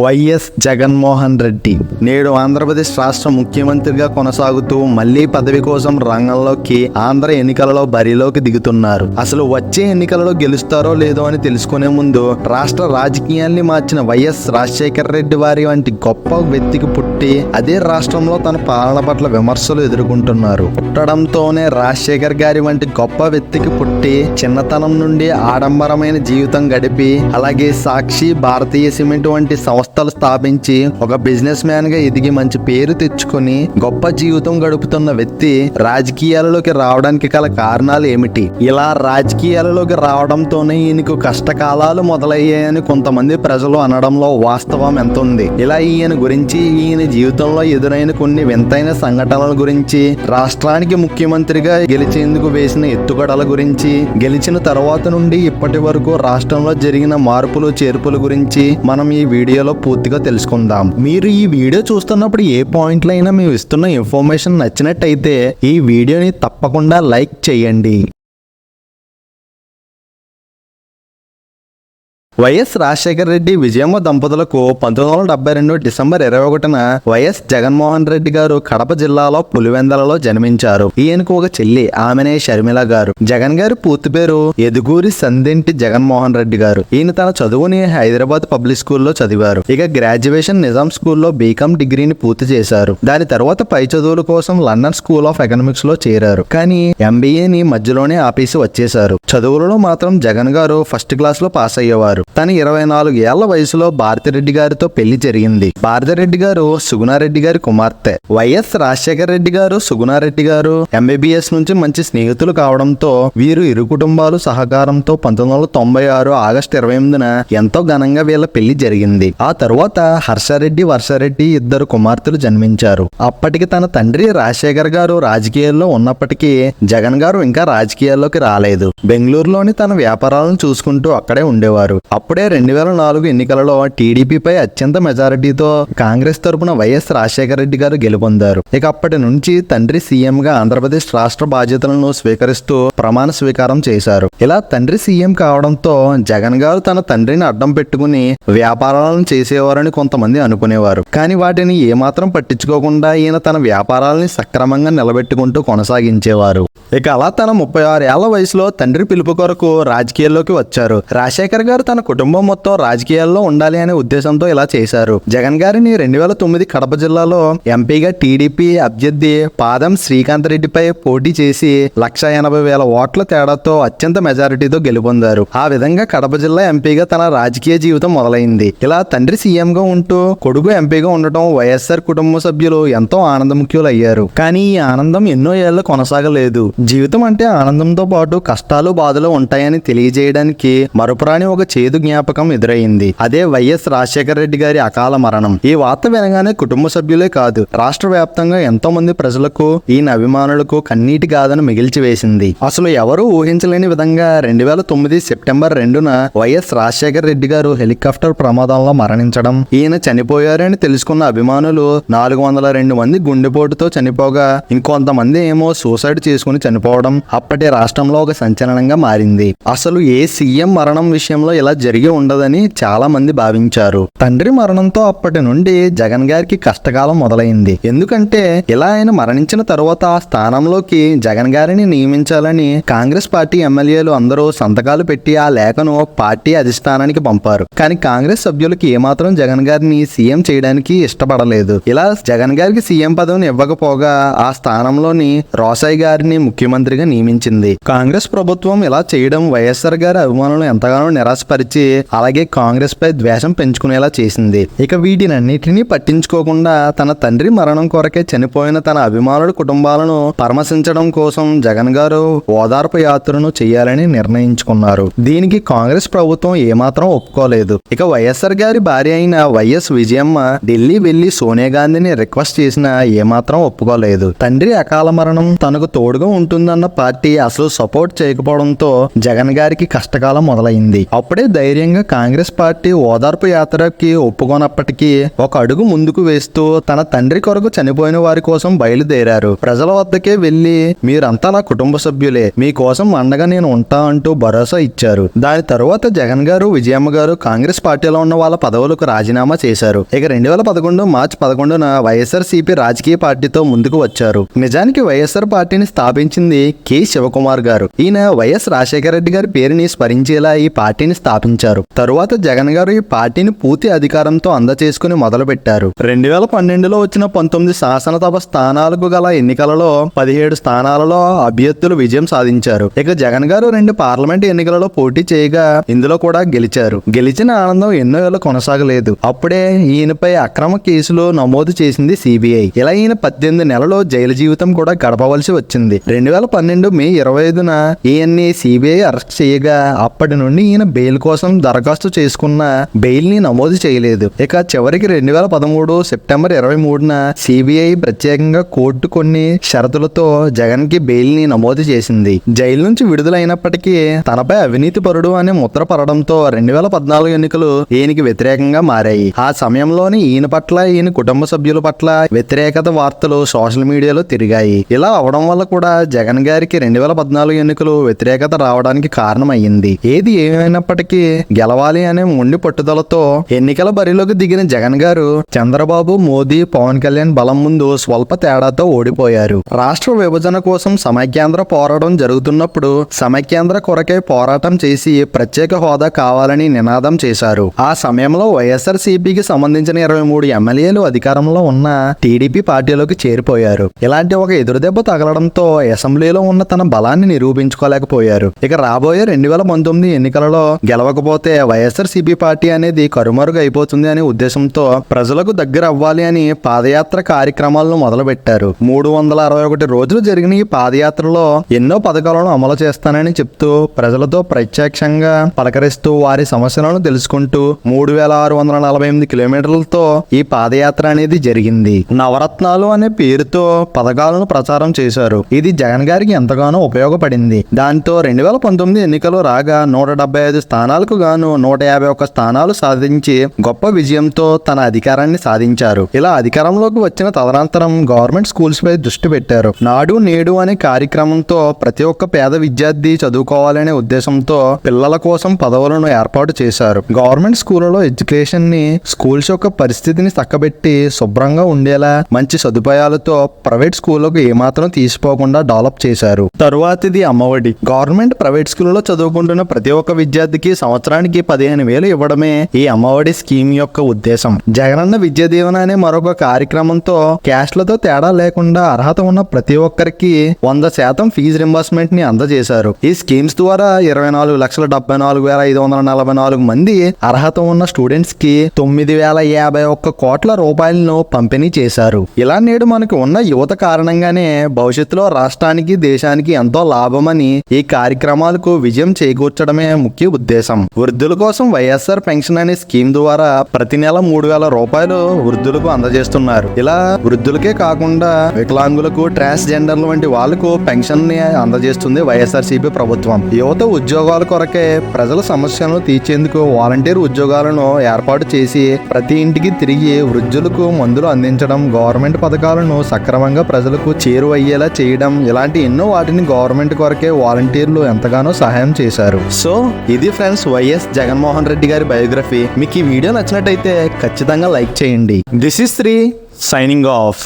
YS Jaganmohan Reddy నేడు ఆంధ్రప్రదేశ్ రాష్ట్ర ముఖ్యమంత్రిగా కొనసాగుతూ మళ్లీ పదవి కోసం రంగంలోకి ఆంధ్ర ఎన్నికలలో బరిలోకి దిగుతున్నారు. అసలు వచ్చే ఎన్నికలలో గెలుస్తారో లేదో అని తెలుసుకునే ముందు రాష్ట్ర రాజకీయాల్ని మార్చిన వైఎస్ రాజశేఖర రెడ్డి వారి వంటి గొప్ప వ్యక్తికి పుట్టి అదే రాష్ట్రంలో తన పాలన పట్ల విమర్శలు ఎదుర్కొంటున్నారు. పుట్టడంతోనే రాజశేఖర్ గారి వంటి గొప్ప వ్యక్తికి పుట్టి చిన్నతనం నుండి ఆడంబరమైన జీవితం గడిపి అలాగే సాక్షి, భారతీయ సిమెంట్ వంటి సంస్థలు స్థాపించి ఒక బిజినెస్ మ్యాన్ గా ఎదిగి మంచి పేరు తెచ్చుకుని గొప్ప జీవితం గడుపుతున్న వ్యక్తి రాజకీయాలలోకి రావడానికి గల కారణాలు ఏమిటి? ఇలా రాజకీయాలలోకి రావడంతోనే ఈయనకు కష్టకాలాలు మొదలయ్యాయని కొంతమంది ప్రజలు అనడంలో వాస్తవం ఎంత ఉంది? ఇలా ఈయన గురించి, ఈయన జీవితంలో ఎదురైన కొన్ని వింతైన సంఘటనల గురించి, రాష్ట్రానికి ముఖ్యమంత్రిగా గెలిచేందుకు వేసిన ఎత్తుగడల గురించి, గెలిచిన తర్వాత నుండి ఇప్పటి వరకు రాష్ట్రంలో జరిగిన మార్పులు చేర్పుల గురించి మనం ఈ వీడియోలో పూర్తిగా తెలుసుకుందాం. మీరు ఈ వీడియో చూస్తున్నప్పుడు ఏ పాయింట్లైనా మేము ఇస్తున్న ఇన్ఫర్మేషన్ నచ్చినట్టయితే ఈ వీడియోని తప్పకుండా లైక్ చేయండి. వైఎస్ రాజశేఖర రెడ్డి విజయమ్మ దంపతులకు 1972 డిసెంబర్ 21న వైఎస్ జగన్మోహన్ రెడ్డి గారు కడప జిల్లాలో పులివెందలలో జన్మించారు. ఈయనకు ఒక చెల్లి, ఆమెనే షర్మిల గారు. జగన్ గారి పూర్తి పేరు ఎదుగూరి సందెంటి జగన్మోహన్ రెడ్డి గారు. ఈయన తన చదువుని హైదరాబాద్ పబ్లిక్ స్కూల్లో చదివారు. ఇక గ్రాడ్యుయేషన్ నిజాం స్కూల్లో బీకామ్ డిగ్రీని పూర్తి చేశారు. దాని తర్వాత పై చదువుల కోసం లండన్ స్కూల్ ఆఫ్ ఎకనామిక్స్ లో చేరారు. కానీ ఎంబీఏని మధ్యలోనే ఆపేసి వచ్చేశారు. చదువులలో మాత్రం జగన్ గారు ఫస్ట్ క్లాస్ లో పాస్ అయ్యేవారు. తన 24 ఏళ్ల వయసులో భారతిరెడ్డి గారితో పెళ్లి జరిగింది. భారతిరెడ్డి గారు సుగుణారెడ్డి గారి కుమార్తె. వైఎస్ రాజశేఖర రెడ్డి గారు, సుగుణారెడ్డి గారు ఎంబీబీఎస్ నుంచి మంచి స్నేహితులు కావడంతో వీరు ఇరు కుటుంబాలు సహకారంతో 1996 ఆగస్టు 28న ఎంతో ఘనంగా వీళ్ళ పెళ్లి జరిగింది. ఆ తరువాత హర్షారెడ్డి, వర్షారెడ్డి ఇద్దరు కుమార్తెలు జన్మించారు. అప్పటికి తన తండ్రి రాజశేఖర్ గారు రాజకీయాల్లో ఉన్నప్పటికీ జగన్ గారు ఇంకా రాజకీయాల్లోకి రాలేదు. బెంగళూరులోని తన వ్యాపారాలను చూసుకుంటూ అక్కడే ఉండేవారు. అప్పుడే 2004 ఎన్నికలలో టీడీపీపై అత్యంత మెజారిటీతో కాంగ్రెస్ తరపున వైఎస్ రాజశేఖర రెడ్డి గారు గెలుపొందారు. ఇక అప్పటి నుంచి తండ్రి సీఎం గా ఆంధ్రప్రదేశ్ రాష్ట్ర బాధ్యతలను స్వీకరిస్తూ ప్రమాణ స్వీకారం చేశారు. ఇలా తండ్రి సీఎం కావడంతో జగన్ గారు తన తండ్రిని అడ్డం పెట్టుకుని వ్యాపారాలను చేసేవారని కొంతమంది అనుకునేవారు. కానీ వాటిని ఏమాత్రం పట్టించుకోకుండా ఈయన తన వ్యాపారాలని సక్రమంగా నిలబెట్టుకుంటూ కొనసాగించేవారు. ఇక అలా తన 36 ఏళ్ల వయసులో తండ్రి పిలుపు కొరకు రాజకీయాల్లోకి వచ్చారు. రాజశేఖర్ గారు తన కుటుంబం మొత్తం రాజకీయాల్లో ఉండాలి అనే ఉద్దేశంతో ఇలా చేశారు. జగన్ గారిని 2009 కడప జిల్లాలో ఎంపీగా టీడీపీ అభ్యర్థి పాదం శ్రీకాంత్ రెడ్డిపై పోటీ చేసి 1,80,000 ఓట్ల తేడాతో అత్యంత మెజారిటీతో గెలుపొందారు. ఆ విధంగా కడప జిల్లా ఎంపీగా తన రాజకీయ జీవితం మొదలైంది. ఇలా తండ్రి సీఎంగా ఉంటూ కొడుకు ఎంపీగా ఉండటం వైఎస్ఆర్ కుటుంబ సభ్యులు ఎంతో ఆనందముఖ్యులయ్యారు. కానీ ఈ ఆనందం ఎన్నో ఏళ్లు కొనసాగలేదు. జీవితం అంటే ఆనందంతో పాటు కష్టాలు, బాధలు ఉంటాయని తెలియజేయడానికి మరుపురాని ఒక చేదు జ్ఞాపకం ఎదురైంది. అదే వైఎస్ రాజశేఖర రెడ్డి గారి అకాల మరణం. ఈ వార్త వినగానే కుటుంబ సభ్యులే కాదు, రాష్ట్ర వ్యాప్తంగా ఎంతో మంది ప్రజలకు, ఈయన అభిమానులకు కన్నీటి గాథను మిగిల్చివేసింది. అసలు ఎవరూ ఊహించలేని విధంగా 2009 సెప్టెంబర్ 2న వైఎస్ రాజశేఖర రెడ్డి గారు హెలికాప్టర్ ప్రమాదంలో మరణించడం, ఈయన చనిపోయారని తెలుసుకున్న అభిమానులు 402 మంది గుండెపోటుతో చనిపోగా ఇంకొంతమంది ఏమో సూసైడ్ చేసుకుని చనిపోవడం అప్పటి రాష్ట్రంలో ఒక సంచలనంగా మారింది. అసలు ఏ సీఎం మరణం విషయంలో ఇలా జరిగి ఉండదని చాలా మంది భావించారు. తండ్రి మరణంతో అప్పటి నుండి జగన్ గారికి కష్టకాలం మొదలైంది. ఎందుకంటే ఇలా ఆయన మరణించిన తరువాత ఆ స్థానంలోకి జగన్ గారిని నియమించాలని కాంగ్రెస్ పార్టీ ఎమ్మెల్యేలు అందరూ సంతకాలు పెట్టి ఆ లేఖను పార్టీ అధిష్టానానికి పంపారు. కానీ కాంగ్రెస్ సభ్యులకి ఏమాత్రం జగన్ గారిని సీఎం చేయడానికి ఇష్టపడలేదు. ఇలా జగన్ గారికి సీఎం పదవిని ఇవ్వకపోగా ఆ స్థానంలోని రోసయ్య గారిని ముఖ్యమంత్రిగా నియమించింది. కాంగ్రెస్ ప్రభుత్వం ఇలా చేయడం వైఎస్ఆర్ గారి అభిమానులు ఎంతగానో నిరాశపరిచి అలాగే కాంగ్రెస్ పై ద్వేషం పెంచుకునేలా చేసింది. ఇక వీటినన్నిటినీ పట్టించుకోకుండా తన తండ్రి మరణం కొరకే చనిపోయిన తన అభిమానుల కుటుంబాలను పరామర్శించడం కోసం జగన్ గారు ఓదార్పు యాత్రను చేయాలని నిర్ణయించుకున్నారు. దీనికి కాంగ్రెస్ ప్రభుత్వం ఏమాత్రం ఒప్పుకోలేదు. ఇక వైఎస్ఆర్ గారి భార్య అయిన వైఎస్ విజయమ్మ ఢిల్లీ వెళ్లి సోనియా గాంధీని రిక్వెస్ట్ చేసినా ఏమాత్రం ఒప్పుకోలేదు. తండ్రి అకాల మరణం తనకు తోడుగా ఉంటుందన్న పార్టీ అసలు సపోర్ట్ చేయకపోవడంతో జగన్ గారికి కష్టకాలం మొదలైంది. అప్పుడే ధైర్యంగా కాంగ్రెస్ పార్టీ ఓదార్పు యాత్రకి ఒప్పుకోనప్పటికీ ఒక అడుగు ముందుకు వేస్తూ తన తండ్రి కొరకు చనిపోయిన వారి కోసం బయలుదేరారు. ప్రజల వద్దకే వెళ్లి మీరంతా నా కుటుంబ సభ్యులే, మీకోసం అండగా నేను ఉంటా అంటూ భరోసా ఇచ్చారు. దాని తరువాత జగన్ గారు, విజయమ్మ గారు కాంగ్రెస్ పార్టీలో ఉన్న వాళ్ళ పదవులకు రాజీనామా చేశారు. ఇక 2011 మార్చి 11న వైఎస్ఆర్సీపీ రాజకీయ పార్టీతో ముందుకు వచ్చారు. నిజానికి వైఎస్ఆర్ పార్టీని స్థాపించింది కె శివకుమార్ గారు. ఈయన వైఎస్ రాజశేఖర రెడ్డి గారి పేరుని స్మరించేలా ఈ పార్టీని స్థాపించారు. తరువాత జగన్ గారు ఈ పార్టీని పూర్తి అధికారంతో అందచేసుకుని మొదలుపెట్టారు. 2012లో వచ్చిన 19 శాసనసభ స్థానాలకు గల ఎన్నికలలో 17 స్థానాలలో అభ్యర్థులు విజయం సాధించారు. ఇక జగన్ గారు 2 పార్లమెంట్ ఎన్నికలలో పోటీ చేయగా ఇందులో కూడా గెలిచారు. గెలిచిన ఆనందం ఎన్నో ఏళ్ళు కొనసాగలేదు. అప్పుడే ఈయనపై అక్రమ కేసులు నమోదు చేసింది సిబిఐ. ఇలా ఈయన 18 నెలలు జైలు జీవితం కూడా గడపవలసి వచ్చింది. 2012 మే 25న ఈయన్ని సిబిఐ అరెస్ట్ చేయగా అప్పటి నుండి ఈయన బెయిల్ కోసం దరఖాస్తు చేసుకున్న బెయిల్ ని నమోదు చేయలేదు. ఇక చివరికి 2013 సెప్టెంబర్ 23న సిబిఐ ప్రత్యేకంగా కోర్టు కొన్ని షరతులతో జగన్ కి బెయిల్ ని నమోదు చేసింది. జైలు నుంచి విడుదలైనప్పటికీ తనపై అవినీతి పరుడు అనే ముద్ర పడడంతో 2014 ఎన్నికలు ఈయనకి వ్యతిరేకంగా మారాయి. ఆ సమయంలోనే ఈయన పట్ల, ఈయన కుటుంబ సభ్యుల పట్ల వ్యతిరేకత వార్తలు సోషల్ మీడియాలో తిరిగాయి. ఇలా అవడం వల్ల కూడా జగన్ గారికి 2014 ఎన్నికలు వ్యతిరేకత రావడానికి కారణమయ్యింది. ఏది ఏమైనప్పటికీ గెలవాలి అనే మొండి పట్టుదలతో ఎన్నికల బరిలోకి దిగిన జగన్ గారు చంద్రబాబు, మోదీ, పవన్ కళ్యాణ్ బలం ముందు స్వల్ప తేడాతో ఓడిపోయారు. రాష్ట్ర విభజన కోసం సమైక్యాంధ్ర పోరాటం జరుగుతున్నప్పుడు సమైక్యాంధ్ర కొరకై పోరాటం చేసి ప్రత్యేక హోదా కావాలని నినాదం చేశారు. ఆ సమయంలో వైఎస్ఆర్ సిపికి సంబంధించిన 23 ఎమ్మెల్యేలు అధికారంలో ఉన్న టీడీపీ పార్టీలోకి చేరిపోయారు. ఇలాంటి ఒక ఎదురుదెబ్బ తగలడంతో అసెంబ్లీలో ఉన్న తన బలాన్ని నిరూపించుకోలేకపోయారు. ఇక రాబోయే 2019 ఎన్నికలలో గెలవకపోతే వైఎస్ఆర్ సిపి పార్టీ అనేది కరుమరుగు అయిపోతుంది అనే ఉద్దేశంతో ప్రజలకు దగ్గర అవ్వాలి అని పాదయాత్ర కార్యక్రమాలను మొదలుపెట్టారు. 361 రోజులు జరిగిన ఈ పాదయాత్రలో ఎన్నో పథకాలను అమలు చేస్తానని చెప్తూ ప్రజలతో ప్రత్యక్షంగా పలకరిస్తూ వారి సమస్యలను తెలుసుకుంటూ 3648 కిలోమీటర్లతో ఈ పాదయాత్ర అనేది జరిగింది. నవరత్నాలు అనే పేరుతో పథకాలను ప్రచారం చేశారు. ఇది జగన్ గారికి ఎంతగానో ఉపయోగపడింది. దాంతో 2019 ఎన్నికలు రాగా 175 స్థానాలకు గాను 151 స్థానాలు సాధించి గొప్ప విజయంతో తన అధికారాన్ని సాధించారు. ఇలా అధికారంలోకి వచ్చిన తదనంతరం గవర్నమెంట్ స్కూల్స్ పై దృష్టి పెట్టారు. నాడు నేడు అనే కార్యక్రమంతో ప్రతి ఒక్క పేద విద్యార్థి చదువుకోవాలనే ఉద్దేశంతో పిల్లల కోసం పదవులను ఏర్పాటు చేశారు. గవర్నమెంట్ స్కూళ్లలో ఎడ్యుకేషన్ ని, స్కూల్స్ యొక్క పరిస్థితిని చక్కబెట్టి శుభ్రంగా ఉండేలా మంచి సదుపాయాలతో ప్రైవేట్ స్కూళ్లకు ఏమాత్రం తీసిపోకుండా డెవలప్ చేశారు. తరువాతిది అమ్మఒడి. గవర్నమెంట్ ప్రైవేట్ స్కూల్లో చదువుకుంటున్న ప్రతి ఒక్క విద్యార్థికి సంవత్సరానికి 15,000 ఇవ్వడమే ఈ అమ్మఒడి స్కీమ్ యొక్క ఉద్దేశం. జగనన్న విద్యా దీవెన అనే మరొక కార్యక్రమంతో క్యాస్ట్లతో తేడా లేకుండా అర్హత ఉన్న ప్రతి ఒక్కరికి 100% ఫీజు రింబర్స్మెంట్ ని అందజేశారు. ఈ స్కీమ్స్ ద్వారా 24,74,544 మంది అర్హత ఉన్న స్టూడెంట్స్ కి 9,051 కోట్ల రూపాయలను పంపిణీ చేశారు. ఇలా నేడు మనకు ఉన్న యువత కారణంగానే భవిష్యత్తులో రాష్ట్రానికి, దేశానికి ఎంతో లాభమని ఈ కార్యక్రమాలకు విజయం చేకూర్చడమే ముఖ్య ఉద్దేశం. వృద్ధుల కోసం వైఎస్ఆర్ పెన్షన్ అనే స్కీమ్ ద్వారా ప్రతి నెల 3,000 రూపాయలు వృద్ధులకు అందజేస్తున్నారు. ఇలా వృద్ధులకే కాకుండా వికలాంగులకు, ట్రాన్స్జెండర్లు వంటి వాళ్లకు పెన్షన్ ని అందజేస్తుంది వైఎస్ఆర్సీపీ ప్రభుత్వం. యువత ఉద్యోగాల కొరకే ప్రజల సమస్యలను తీర్చేందుకు వాలంటీర్ ఉద్యోగాలను ఏర్పాటు చేసి ప్రతి ఇంటికి తిరిగి వృద్ధులకు మందులు అందించడం, గవర్నమెంట్ పథకాలను సక్రమంగా ప్రజలకు చేరువయ్యేలా చేయడం, ఇలాంటి ఎన్నో వాటిని గవర్నమెంట్ కొరకే వాలంటీర్లు ఎంతగానో సహాయం చేశారు. సో ఇది ఫ్రెండ్స్ వైఎస్ జగన్మోహన్ రెడ్డి గారి బయోగ్రఫీ. మీకు ఈ వీడియో నచ్చినట్టయితే ఖచ్చితంగా లైక్ చేయండి. This is Sri signing of.